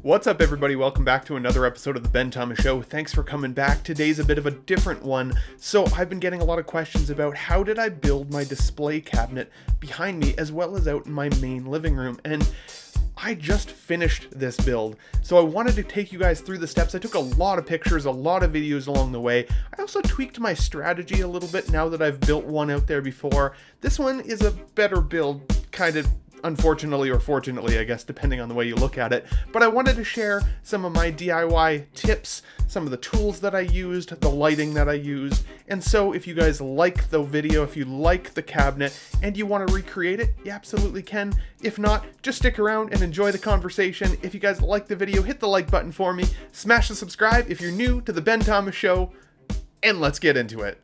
What's up, everybody? Welcome back to another episode of the Ben Thomas Show. Thanks for coming back. Today's a bit of a different one. So I've been getting a lot of questions about how did I build my display cabinet behind me as well as out in my main living room. And I just finished this build, so I wanted to take you guys through the steps. I took a lot of pictures, a lot of videos along the way. I also tweaked my strategy a little bit now that I've built one out there before. This one is a better build, kind of, unfortunately or fortunately, I guess, depending on the way you look at it. But I wanted to share some of my DIY tips, some of the tools that I used, the lighting that I used. And so if you guys like the video, if you like the cabinet and you want to recreate it, you absolutely can. If not, just stick around and enjoy the conversation. If you guys like the video, hit the like button for me, smash the subscribe if you're new to the Ben Thomas Show, and let's get into it.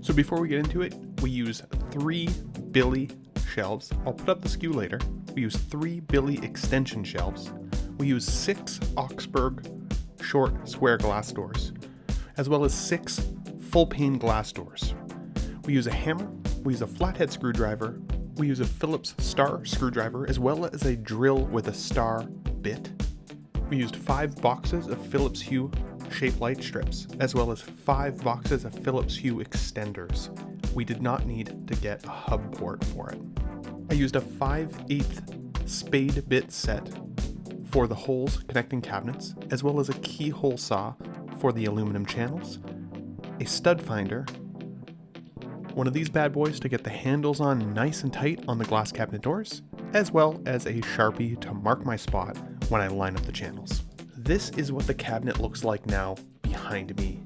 So before we get into it, we use 3 Billy shelves. I'll put up the SKU later. We use 3 Billy extension shelves. We use 6 Augsburg short square glass doors, as well as 6 full pane glass doors. We use a hammer, we use a flathead screwdriver, we use a Phillips star screwdriver, as well as a drill with a star bit. We used 5 boxes of Phillips Hue shape light strips, as well as 5 boxes of Phillips Hue extenders. We did not need to get a hub port for it. I used a 5/8 spade bit set for the holes connecting cabinets, as well as a keyhole saw for the aluminum channels, a stud finder, one of these bad boys to get the handles on nice and tight on the glass cabinet doors, as well as a Sharpie to mark my spot when I line up the channels. This is what the cabinet looks like now behind me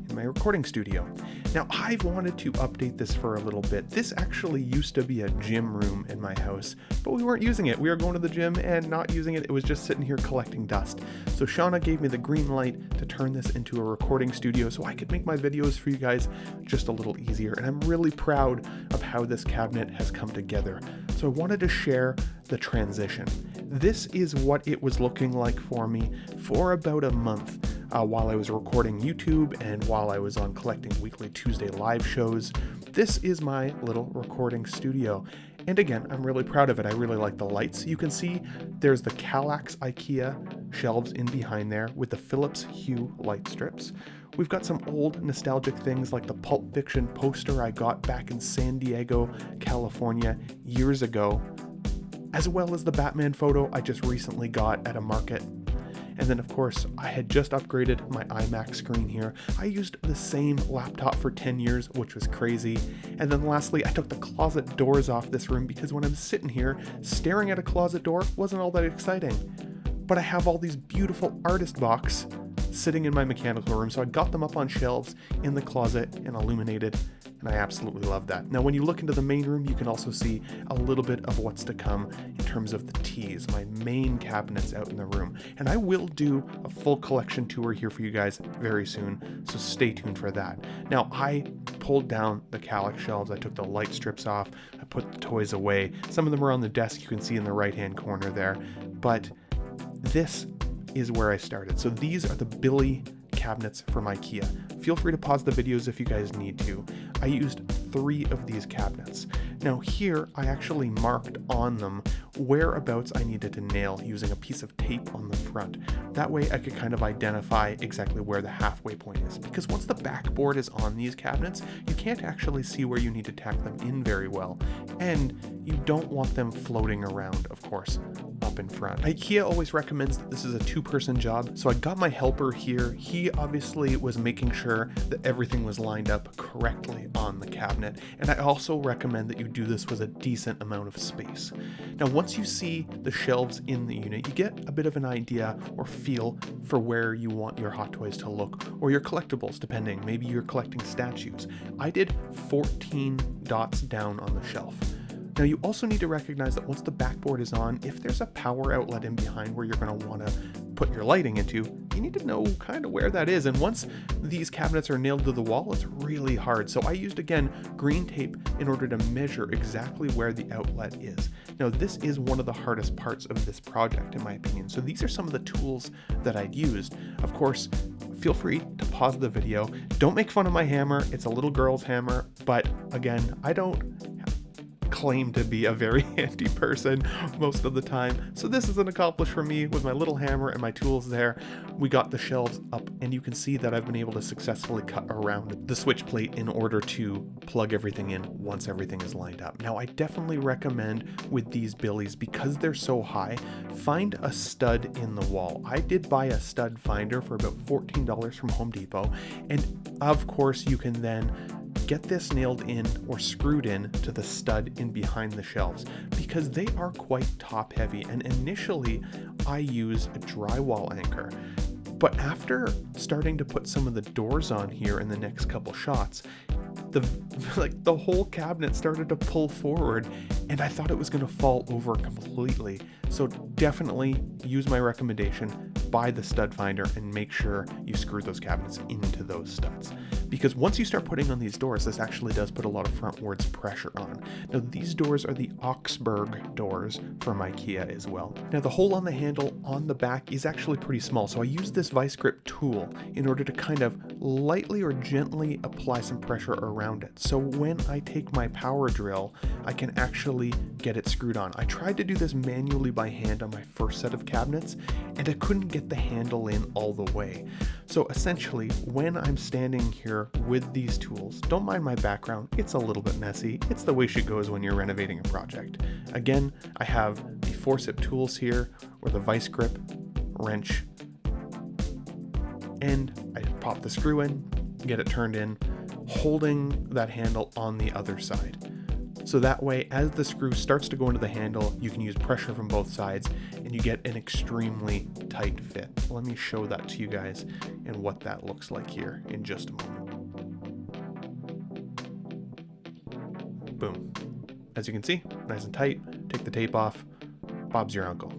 in my recording studio. Now, I've wanted to update this for a little bit. This actually used to be a gym room in my house, but we weren't using it. We were going to the gym and not using it. It was just sitting here collecting dust. So Shauna gave me the green light to turn this into a recording studio so I could make my videos for you guys just a little easier. And I'm really proud of how this cabinet has come together. So I wanted to share the transition. This is what it was looking like for me for about a month while I was recording YouTube and while I was on collecting weekly Tuesday live shows. This is my little recording studio. And again, I'm really proud of it. I really like the lights. You can see there's the Kallax IKEA shelves in behind there with the Phillips Hue light strips. We've got some old nostalgic things like the Pulp Fiction poster I got back in San Diego, California years ago, as well as the Batman photo I just recently got at a market. And then, of course, I had just upgraded my iMac screen here. I used the same laptop for 10 years, which was crazy. And then lastly, I took the closet doors off this room because when I'm sitting here staring at a closet door wasn't all that exciting. But I have all these beautiful artist box sitting in my mechanical room, so I got them up on shelves in the closet and illuminated, and I absolutely love that. Now, when you look into the main room, you can also see a little bit of what's to come in terms of the teas, my main cabinets out in the room. And I will do a full collection tour here for you guys very soon, so stay tuned for that. Now, I pulled down the Kallax shelves, I took the light strips off, I put the toys away. Some of them are on the desk, you can see in the right-hand corner there, but this is where I started. So these are the Billy cabinets from IKEA. Feel free to pause the videos if you guys need to. I used 3 of these cabinets. Now here, I actually marked on them whereabouts I needed to nail using a piece of tape on the front. That way I could kind of identify exactly where the halfway point is. Because once the backboard is on these cabinets, you can't actually see where you need to tack them in very well. And you don't want them floating around, of course, up in front. IKEA always recommends that this is a 2-person job, so I got my helper here. He obviously was making sure that everything was lined up correctly on the cabinet, and I also recommend that you do this with a decent amount of space. Now, once you see the shelves in the unit, you get a bit of an idea or feel for where you want your Hot Toys to look, or your collectibles, depending. Maybe you're collecting statues. I did 14 dots down on the shelf. Now, you also need to recognize that once the backboard is on, if there's a power outlet in behind where you're going to want to put your lighting into, you need to know kind of where that is. And once these cabinets are nailed to the wall, it's really hard. So I used, again, green tape in order to measure exactly where the outlet is. Now, this is one of the hardest parts of this project, in my opinion. So these are some of the tools that I'd used. Of course, feel free to pause the video. Don't make fun of my hammer. It's a little girl's hammer, but again, I don't claim to be a very handy person most of the time. So this is an accomplishment for me with my little hammer and my tools there. We got the shelves up, and you can see that I've been able to successfully cut around the switch plate in order to plug everything in once everything is lined up. Now, I definitely recommend with these billies, because they're so high, find a stud in the wall. I did buy a stud finder for about $14 from Home Depot, and of course you can then get this nailed in or screwed in to the stud in behind the shelves, because they are quite top heavy. And initially I use a drywall anchor, but after starting to put some of the doors on here in the next couple shots, the whole cabinet started to pull forward, and I thought it was going to fall over completely. So definitely use my recommendation, buy the stud finder, and make sure you screw those cabinets into those studs. Because once you start putting on these doors, this actually does put a lot of frontwards pressure on. Now, these doors are the Augsburg doors from IKEA as well. Now, the hole on the handle on the back is actually pretty small, so I use this vice grip tool in order to kind of lightly or gently apply some pressure around it. So when I take my power drill, I can actually get it screwed on. I tried to do this manually by hand on my first set of cabinets, and I couldn't get the handle in all the way. So essentially, when I'm standing here with these tools, don't mind my background, it's a little bit messy. It's the way she goes when you're renovating a project. Again, I have the forceps tools here, or the vice grip, wrench, and I pop the screw in, get it turned in, holding that handle on the other side. So that way, as the screw starts to go into the handle, you can use pressure from both sides and you get an extremely tight fit. Let me show that to you guys and what that looks like here in just a moment. Boom. As you can see, nice and tight. Take the tape off. Bob's your uncle.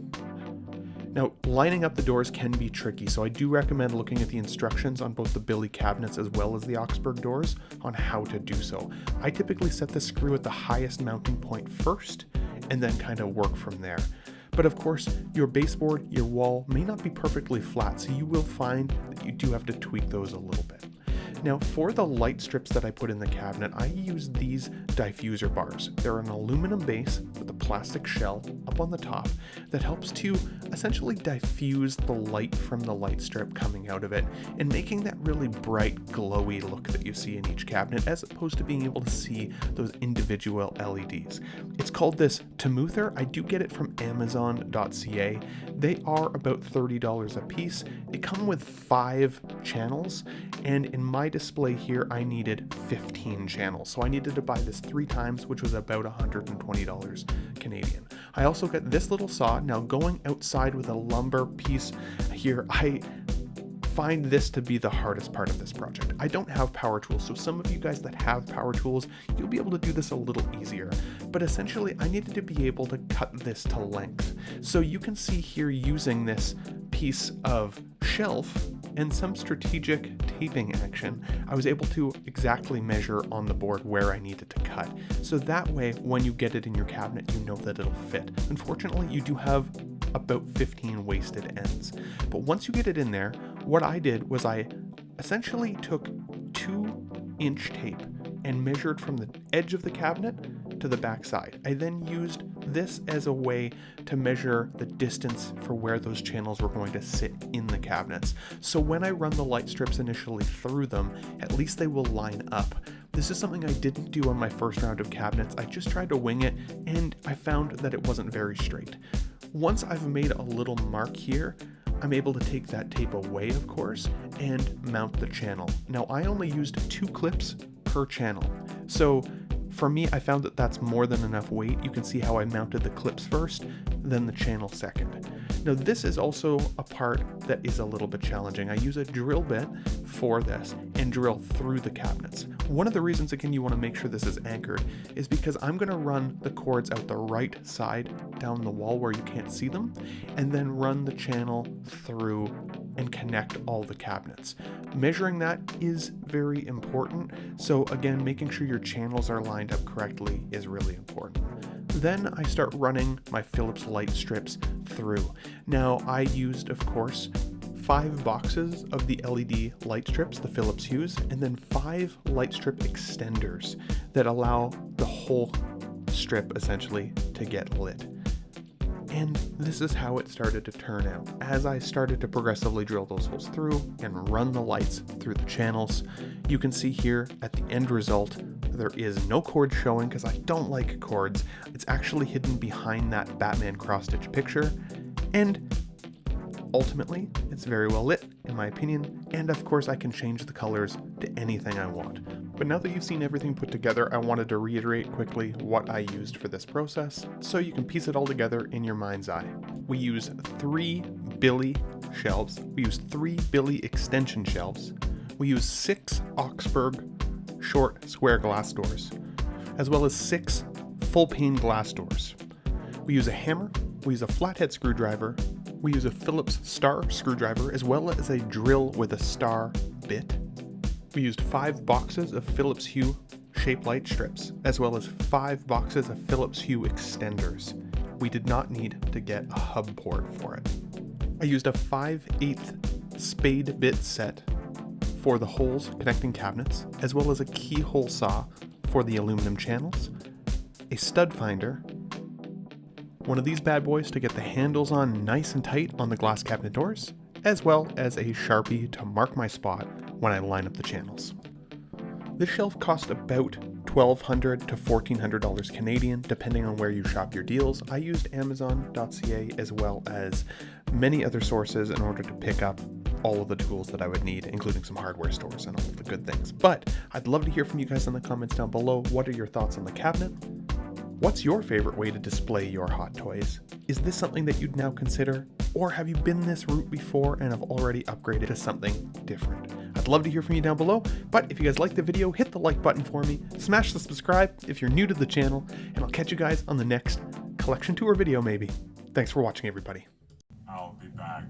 Now, lining up the doors can be tricky, so I do recommend looking at the instructions on both the Billy cabinets as well as the Augsburg doors on how to do so. I typically set the screw at the highest mounting point first, and then kind of work from there. But of course, your baseboard, your wall may not be perfectly flat, so you will find that you do have to tweak those a little bit. Now, for the light strips that I put in the cabinet, I use these diffuser bars. They're an aluminum base with a plastic shell up on the top that helps to essentially diffuse the light from the light strip coming out of it and making that really bright, glowy look that you see in each cabinet, as opposed to being able to see those individual LEDs. It's called this Temuther. I do get it from Amazon.ca. They are about $30 a piece. They come with 5 channels, and in my display here, I needed 15 channels. So I needed to buy this 3 times, which was about $120 Canadian. I also got this little saw. Now, going outside with a lumber piece here, I find this to be the hardest part of this project. I don't have power tools, so some of you guys that have power tools, you'll be able to do this a little easier. But essentially, I needed to be able to cut this to length. So you can see here, using this piece of shelf and some strategic taping action, I was able to exactly measure on the board where I needed to cut. So that way, when you get it in your cabinet, you know that it'll fit. Unfortunately, you do have about 15 wasted ends. But once you get it in there, what I did was I essentially took 2-inch tape and measured from the edge of the cabinet to the back side. I then used this as a way to measure the distance for where those channels were going to sit in the cabinets. So when I run the light strips initially through them, at least they will line up. This is something I didn't do on my first round of cabinets. I just tried to wing it, and I found that it wasn't very straight. Once I've made a little mark here, I'm able to take that tape away, of course, and mount the channel. Now, I only used 2 clips per channel. So for me, I found that that's more than enough weight. You can see how I mounted the clips first, then the channel second. Now, this is also a part that is a little bit challenging. I use a drill bit for this and drill through the cabinets. One of the reasons, again, you want to make sure this is anchored is because I'm going to run the cords out the right side down the wall where you can't see them, and then run the channel through and connect all the cabinets. Measuring that is very important, so again, making sure your channels are lined up correctly is really important. Then I start running my Philips light strips through. Now I used, of course, 5 boxes of the LED light strips the Philips Hues, and then 5 light strip extenders that allow the whole strip essentially to get lit. And this is how it started to turn out. As I started to progressively drill those holes through and run the lights through the channels, you can see here at the end result, there is no cord showing because I don't like cords. It's actually hidden behind that Batman cross-stitch picture. And ultimately, it's very well lit, in my opinion, and of course I can change the colors to anything I want. But now that you've seen everything put together, I wanted to reiterate quickly what I used for this process, so you can piece it all together in your mind's eye. We use 3 Billy shelves, we use 3 Billy extension shelves, we use 6 Augsburg short square glass doors, as well as 6 full pane glass doors. We use a hammer, we use a flathead screwdriver, we use a Phillips star screwdriver, as well as a drill with a star bit. We used 5 boxes of Philips Hue shape light strips, as well as 5 boxes of Philips Hue extenders. We did not need to get a hub port for it. I used a 5/8 spade bit set for the holes connecting cabinets, as well as a keyhole saw for the aluminum channels, a stud finder, one of these bad boys to get the handles on nice and tight on the glass cabinet doors, as well as a Sharpie to mark my spot when I line up the channels. This shelf cost about $1,200 to $1,400 Canadian, depending on where you shop your deals. I used Amazon.ca as well as many other sources in order to pick up all of the tools that I would need, including some hardware stores and all of the good things. But I'd love to hear from you guys in the comments down below. What are your thoughts on the cabinet? What's your favorite way to display your hot toys? Is this something that you'd now consider? Or have you been this route before and have already upgraded to something different? I'd love to hear from you down below, but if you guys like the video, hit the like button for me, smash the subscribe if you're new to the channel, and I'll catch you guys on the next collection tour video maybe. Thanks for watching, everybody. I'll be back.